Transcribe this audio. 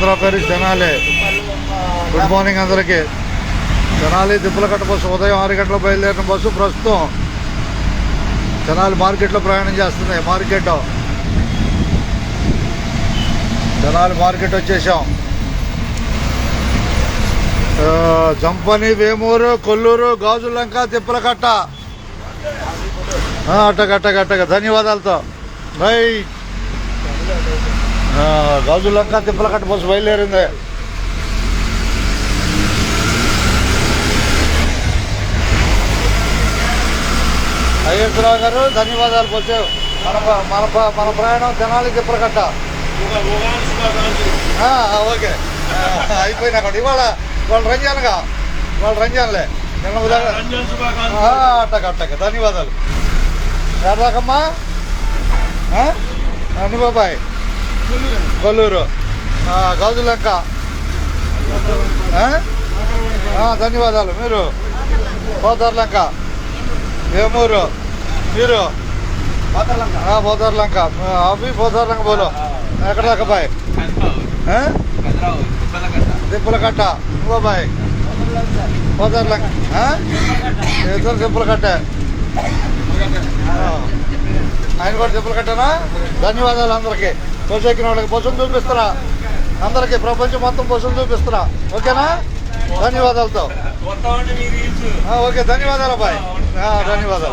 Andhra Pradesh Tenali. Good morning అందరికీ. Tenali దిబ్బలకట్ట bus ఉదయం 6 గంటలకు బయలుదేరిన బస్సు ప్రస్తుతం తెనాలి మార్కెట్లో ప్రయాణం చేస్తుంది. తెనాలి మార్కెట్ వచ్చేసాం. జంపని, వేమూరు, కొల్లూరు, గాజులంక, తిప్పలకట్ట అట్టగట్టగట్టగా ధన్యవాదాలతో రైట్. గాజులంక తిప్పలకట్ట బస్సు బయలుదేరింది. అయ్యేశ్వరరావు గారు ధన్యవాదాలు. వచ్చావు మన ప్రయాణం తెనాలి తిప్పలకట్ట. ఓకే అయిపోయినా కూడా ఇవాళ రంజాన్గా రంజాన్లే నిన్న అట్టగట్టక ధన్యవాదాలు. ఎర్రాకమ్మా అన్ని బాబాయ్ కొల్లూరు, గాజులంక ధన్యవాదాలు. మీరు పోతార్లంక, వేమూరు, మీరు పోతార్లంక అవి పోతార్లంక బోలో ఎక్కడ దాకా బాయ్ తిప్పలకట్ట బాబాయ్ పోతార్లంక ఇద్దరు తిప్పలకట్ట. ఆయన కూడా తిప్పలకట్టనా. ధన్యవాదాలు అందరికీ. బస్సు ఎక్కిన వాళ్ళకి బస్సులు చూపిస్తున్నా. అందరికీ ప్రపంచం మొత్తం బస్సులు చూపిస్తున్నా. ఓకేనా. ధన్యవాదాలతో ఓకే ధన్యవాదాలు అబ్బాయి. ధన్యవాదాలు.